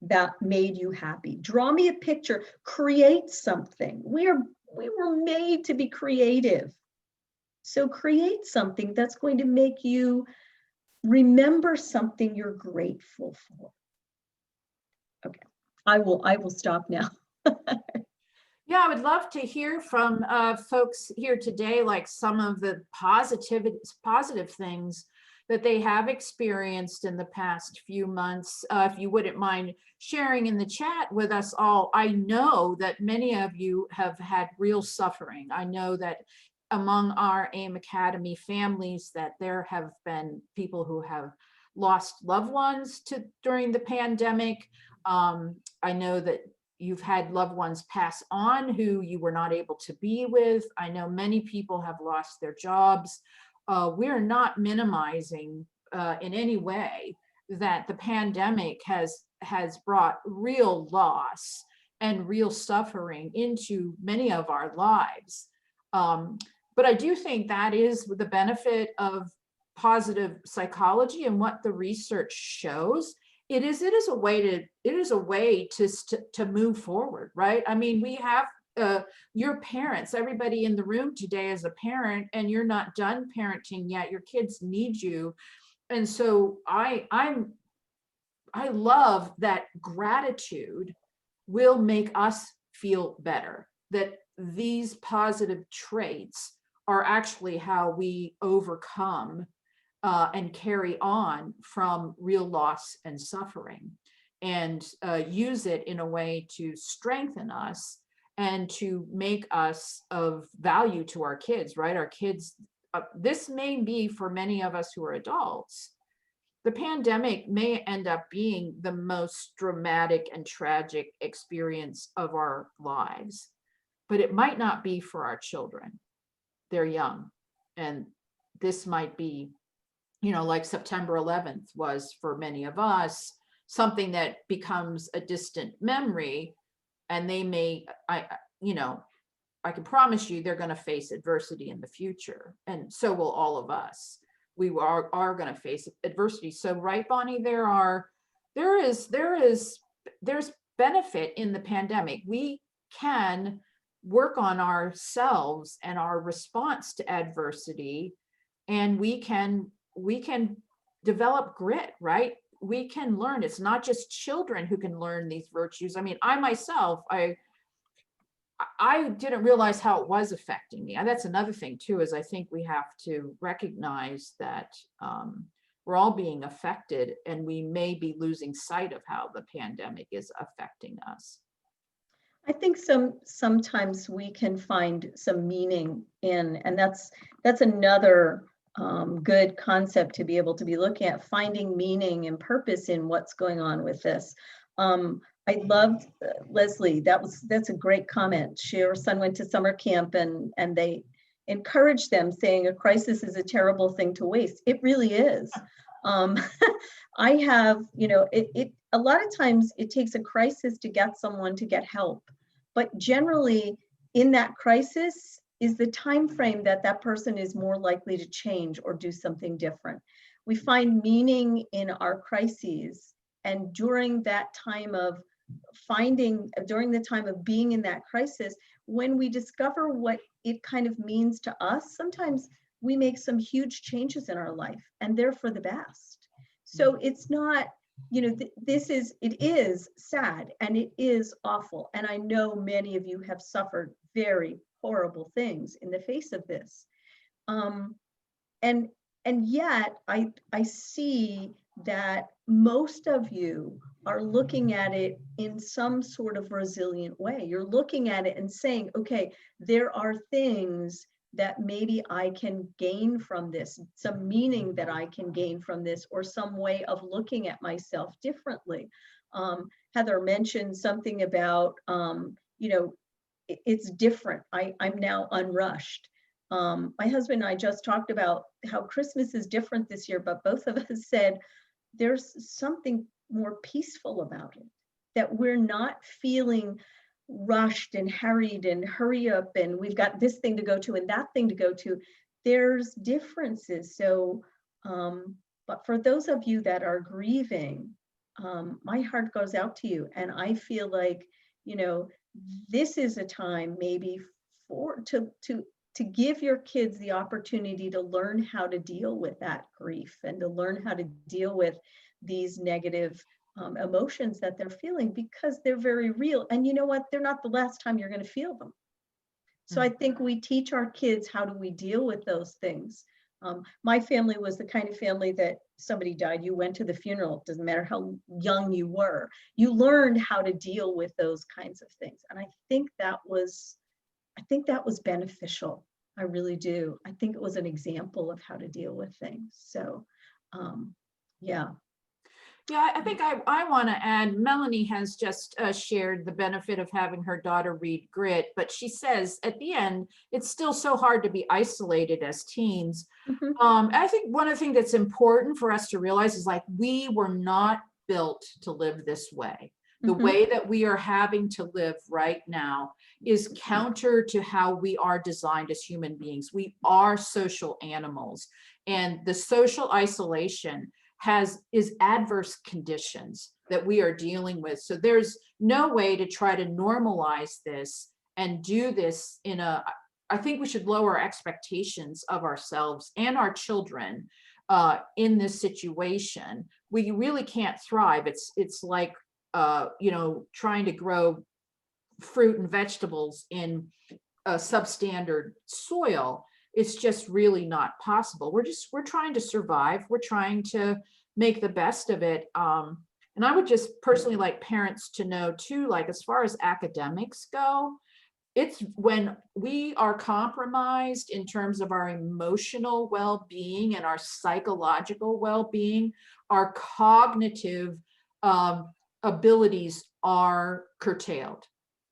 that made you happy. Draw me a picture, create something. We were made to be creative. So create something that's going to make you remember something you're grateful for. Okay, I will stop now. Yeah, I would love to hear from folks here today, like some of the positive things that they have experienced in the past few months. If you wouldn't mind sharing in the chat with us all. I know that many of you have had real suffering. I know that among our AIM Academy families that there have been people who have lost loved ones during the pandemic. I know that you've had loved ones pass on who you were not able to be with. I know many people have lost their jobs. We're not minimizing in any way that the pandemic has brought real loss and real suffering into many of our lives. But I do think that is the benefit of positive psychology and what the research shows. It is a way to move forward, right? I mean, we have your parents, everybody in the room today is a parent, and you're not done parenting yet. Your kids need you. And so I love that gratitude will make us feel better, that these positive traits are actually how we overcome and carry on from real loss and suffering, and use it in a way to strengthen us and to make us of value to our kids, right? Our kids, this may be for many of us who are adults, the pandemic may end up being the most dramatic and tragic experience of our lives, but it might not be for our children. They're young, and this might be, like September 11th was for many of us, something that becomes a distant memory, and they may, I can promise you they're going to face adversity in the future, and so will all of us. We are going to face adversity. So, right, Bonnie, there's benefit in the pandemic. We can work on ourselves and our response to adversity, and we can develop grit, right? We can learn. It's not just children who can learn these virtues. I mean, I myself, I didn't realize how it was affecting me. And that's another thing too, is I think we have to recognize that we're all being affected, and we may be losing sight of how the pandemic is affecting us. I think sometimes we can find some meaning in, and that's another good concept to be able to be looking at, finding meaning and purpose in what's going on with this. I loved Leslie. That's a great comment. Her son went to summer camp, and they encouraged them, saying a crisis is a terrible thing to waste. It really is. I have, a lot of times it takes a crisis to get someone to get help, but generally in that crisis is the time frame that person is more likely to change or do something different. We find meaning in our crises, and during that time of being in that crisis, when we discover what it kind of means to us, sometimes we make some huge changes in our life, and they're for the best. So it's not, it is sad and it is awful. And I know many of you have suffered very horrible things in the face of this. And yet I see that most of you are looking at it in some sort of resilient way. You're looking at it and saying, okay, there are things that maybe I can gain from this, some meaning that I can gain from this, or some way of looking at myself differently. Heather mentioned something about, it's different. I'm now unrushed. My husband and I just talked about how Christmas is different this year, but both of us said there's something more peaceful about it, that we're not feeling rushed and hurried and hurry up and we've got this thing to go to and that thing to go to. There's differences. So, but for those of you that are grieving, my heart goes out to you. And I feel like, this is a time maybe to give your kids the opportunity to learn how to deal with that grief and to learn how to deal with these negative emotions that they're feeling, because they're very real. And you know what? They're not the last time you're going to feel them. So I think we teach our kids, how do we deal with those things? My family was the kind of family that somebody died, you went to the funeral. It doesn't matter how young you were. You learned how to deal with those kinds of things. And I think that was beneficial. I really do. I think it was an example of how to deal with things. So, yeah. Yeah, I think I want to add, Melanie has just shared the benefit of having her daughter read Grit, but she says at the end, it's still so hard to be isolated as teens. Mhm, I think one of the things that's important for us to realize is like, we were not built to live this way. The mhm, way that we are having to live right now is counter to how we are designed as human beings. We are social animals, and the social isolation is adverse conditions that we are dealing with. So there's no way to try to normalize this and do this in a, I think we should lower expectations of ourselves and our children in this situation. We really can't thrive. It's like trying to grow fruit and vegetables in a substandard soil. It's just really not possible. We're trying to survive. We're trying to make the best of it. And I would just personally like parents to know too, like as far as academics go, it's when we are compromised in terms of our emotional well-being and our psychological well-being, our cognitive abilities are curtailed,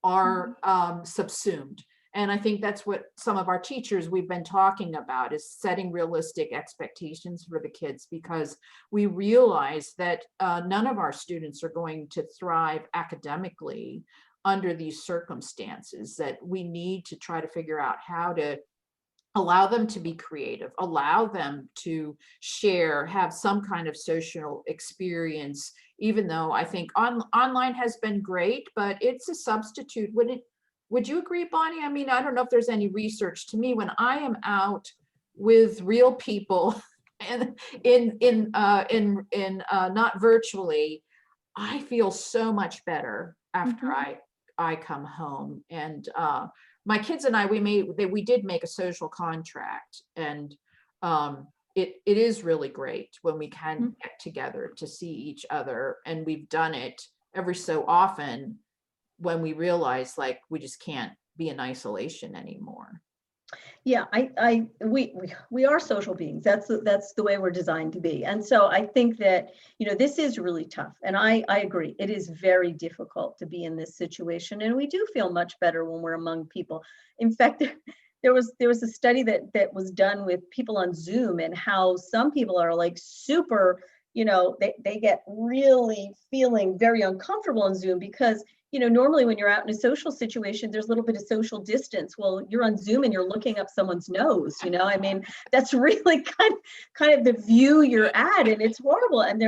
are subsumed. And I think that's what some of our teachers we've been talking about, is setting realistic expectations for the kids, because we realize that none of our students are going to thrive academically under these circumstances, that we need to try to figure out how to allow them to be creative, allow them to share, have some kind of social experience, even though I think online has been great, but it's a substitute. Would you agree, Bonnie? I mean, I don't know if there's any research. To me, when I am out with real people and in not virtually, I feel so much better after mhm. I come home. And my kids and I, we did make a social contract, and it is really great when we can get together to see each other. And we've done it every so often when we realize like we just can't be in isolation anymore. Yeah, we are social beings. That's the way we're designed to be. And so I think that, this is really tough. And I agree. It is very difficult to be in this situation. And we do feel much better when we're among people. In fact, there was a study that was done with people on Zoom, and how some people are like super, they get really feeling very uncomfortable on Zoom because normally when you're out in a social situation, there's a little bit of social distance. Well, you're on Zoom and you're looking up someone's nose, I mean, that's really kind of the view you're at, and it's horrible. And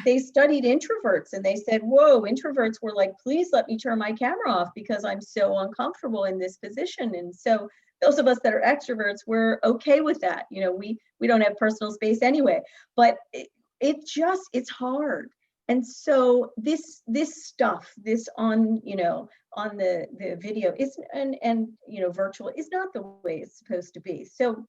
they studied introverts, and they said, whoa, introverts were like, please let me turn my camera off because I'm so uncomfortable in this position. And so those of us that are extroverts, we're okay with that. We don't have personal space anyway, but it's hard. And so this stuff, this on the video is and virtual is not the way it's supposed to be. So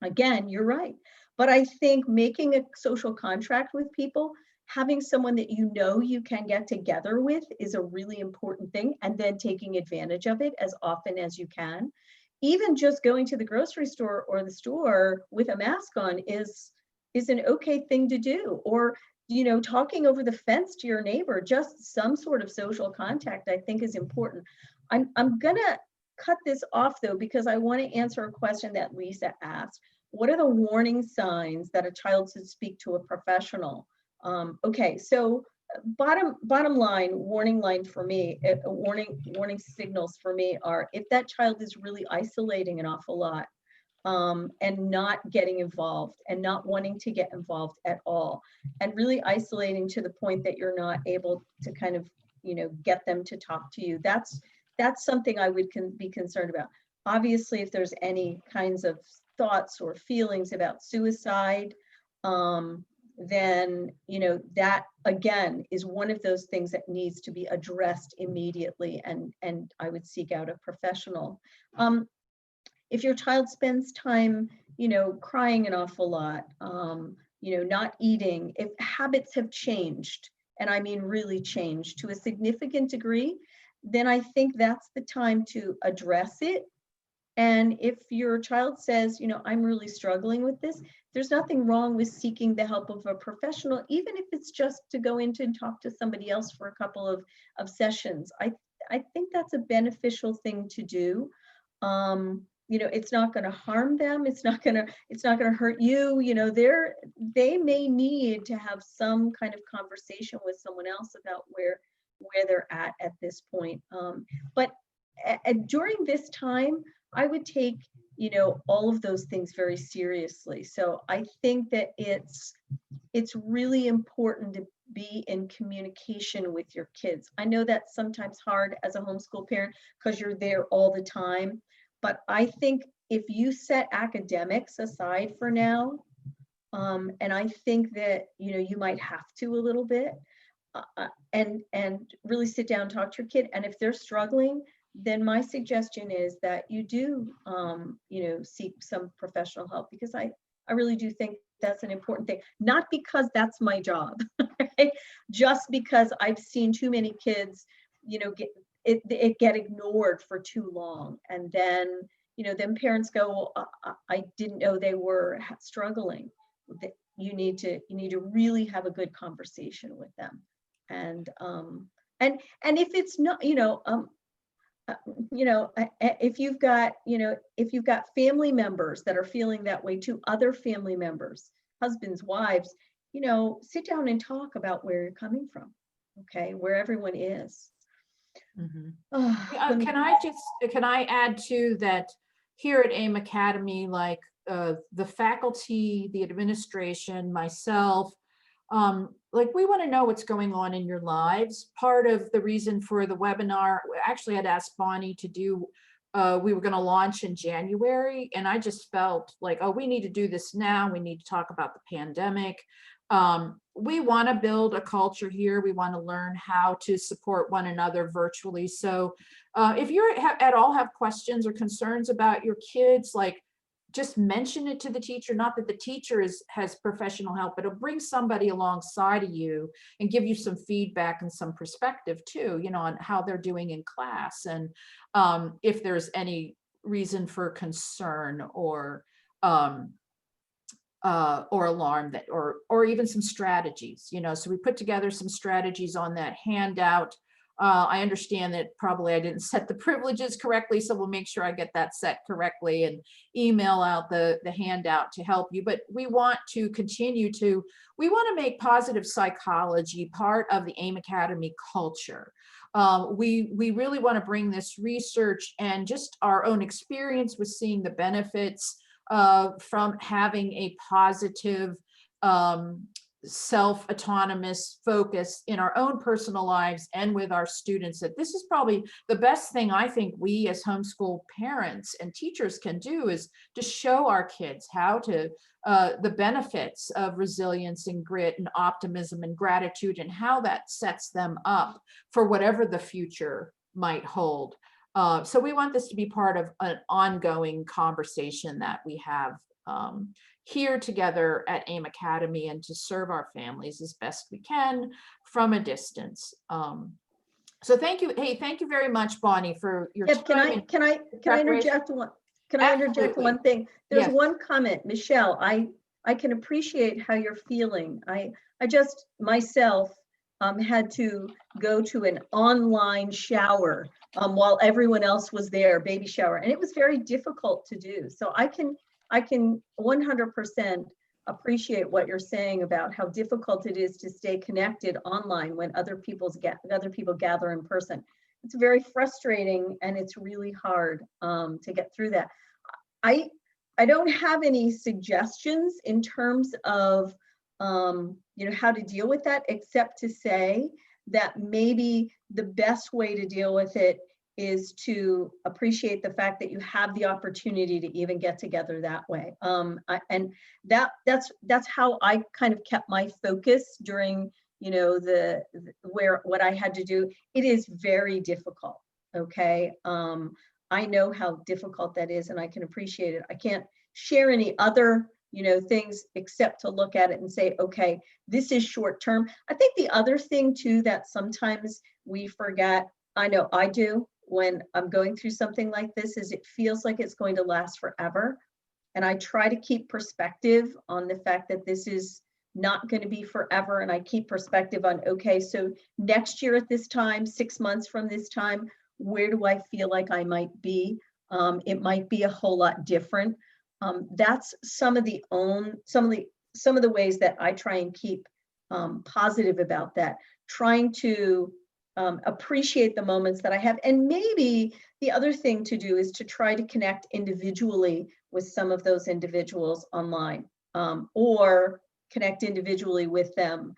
again, you're right. But I think making a social contract with people, having someone that you can get together with, is a really important thing, and then taking advantage of it as often as you can. Even just going to the grocery store or the store with a mask on is an okay thing to do. Or talking over the fence to your neighbor, just some sort of social contact, I think is important. I'm gonna cut this off though, because I want to answer a question that Lisa asked. What are the warning signs that a child should speak to a professional? Okay, so bottom line, warning line for me, warning signals for me are if that child is really isolating an awful lot, and not getting involved and not wanting to get involved at all, and really isolating to the point that you're not able to kind of, get them to talk to you. That's something I would be concerned about. Obviously, if there's any kinds of thoughts or feelings about suicide, then, that again is one of those things that needs to be addressed immediately, and I would seek out a professional. If your child spends time, crying an awful lot, not eating, if habits have changed, and I mean really changed to a significant degree, then I think that's the time to address it. And if your child says, I'm really struggling with this, there's nothing wrong with seeking the help of a professional, even if it's just to go into and talk to somebody else for a couple of sessions. I think that's a beneficial thing to do. You know, it's not going to harm them. It's not going to hurt you. You know, they may need to have some kind of conversation with someone else about where they're at this point. But during this time, I would take, you know, all of those things very seriously. So I think that it's really important to be in communication with your kids. I know that's sometimes hard as a homeschool parent because you're there all the time. But I think if you set academics aside for now, and I think that, you know, you might have to a little bit, and really sit down and talk to your kid. And if they're struggling, then my suggestion is that you do, you know, seek some professional help, because I really do think that's an important thing. Not because that's my job, right? Just because I've seen too many kids, you know, get ignored for too long, and then, you know, then parents go, well, I didn't know they were struggling. You need to really have a good conversation with them, and if it's not, if you've got family members that are feeling that way too, other family members, husbands, wives, you know, sit down and talk about where you're coming from, okay, where everyone is. Mm-hmm. Can I add to that? Here at AIM Academy, like the faculty, the administration, myself, like we want to know what's going on in your lives. Part of the reason for the webinar, actually I'd asked Bonnie to do, we were going to launch in January, and I just felt like, oh, we need to do this now. We need to talk about the pandemic. We want to build a culture here. We want to learn how to support one another virtually. So if you at all have questions or concerns about your kids, like just mention it to the teacher. Not that the teacher has professional help, but it'll bring somebody alongside of you and give you some feedback and some perspective too, you know, on how they're doing in class. And if there's any reason for concern or alarm, that or even some strategies, you know. So we put together some strategies on that handout. I understand that probably I didn't set the privileges correctly, so we'll make sure I get that set correctly and email out the handout to help you. But we want to we want to make positive psychology part of the AIM Academy culture. We really want to bring this research and just our own experience with seeing the benefits from having a positive self-autonomous focus in our own personal lives and with our students, that this is probably the best thing I think we as homeschool parents and teachers can do, is to show our kids how to the benefits of resilience and grit and optimism and gratitude, and how that sets them up for whatever the future might hold. So we want this to be part of an ongoing conversation that we have here together at AIM Academy, and to serve our families as best we can from a distance. So thank you. Hey, thank you very much, Bonnie, for your time. Can I interject one? Can I interject one thing? There's one comment, Michelle. I can appreciate how you're feeling. I just myself had to go to an online shower while everyone else was there, baby shower, and it was very difficult to do. So I can 100% appreciate what you're saying about how difficult it is to stay connected online when other people gather in person. It's very frustrating, and it's really hard to get through that. I don't have any suggestions in terms of how to deal with that, except to say that maybe the best way to deal with it is to appreciate the fact that you have the opportunity to even get together that way. And that's how I kind of kept my focus during, what I had to do. It is very difficult, okay? I know how difficult that is, and I can appreciate it. I can't share any other things except to look at it and say, okay, this is short term. I think the other thing too that sometimes we forget, I know I do when I'm going through something like this, is it feels like it's going to last forever. And I try to keep perspective on the fact that this is not going to be forever. And I keep perspective on, okay, so next year at this time, 6 months from this time, where do I feel like I might be? It might be a whole lot different. That's some of the ways that I try and keep positive about that, trying to appreciate the moments that I have. And maybe the other thing to do is to try to connect individually with some of those individuals online, or connect individually with them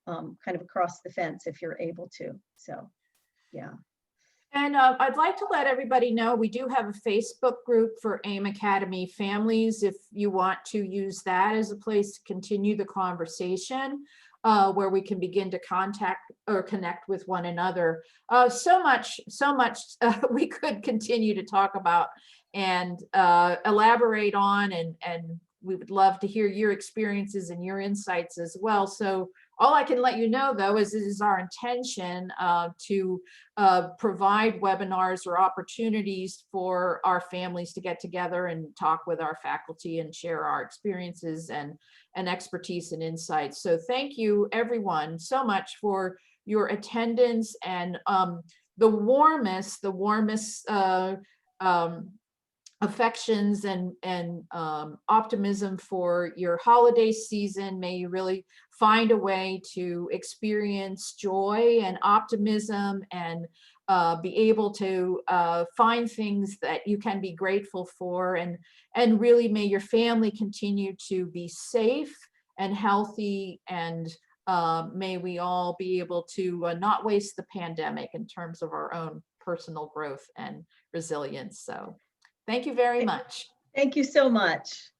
kind of across the fence if you're able to. So, yeah. And I'd like to let everybody know, we do have a Facebook group for AIM Academy families, if you want to use that as a place to continue the conversation, where we can begin to contact or connect with one another. So much we could continue to talk about and elaborate on, and we would love to hear your experiences and your insights as well. So all I can let you know, though, is it is our intention to provide webinars or opportunities for our families to get together and talk with our faculty and share our experiences and expertise and insights. So thank you, everyone, so much for your attendance and the warmest affections and optimism for your holiday season. May you really find a way to experience joy and optimism and be able to find things that you can be grateful for, and really may your family continue to be safe and healthy, and may we all be able to not waste the pandemic in terms of our own personal growth and resilience. So thank you very much. Thank you so much.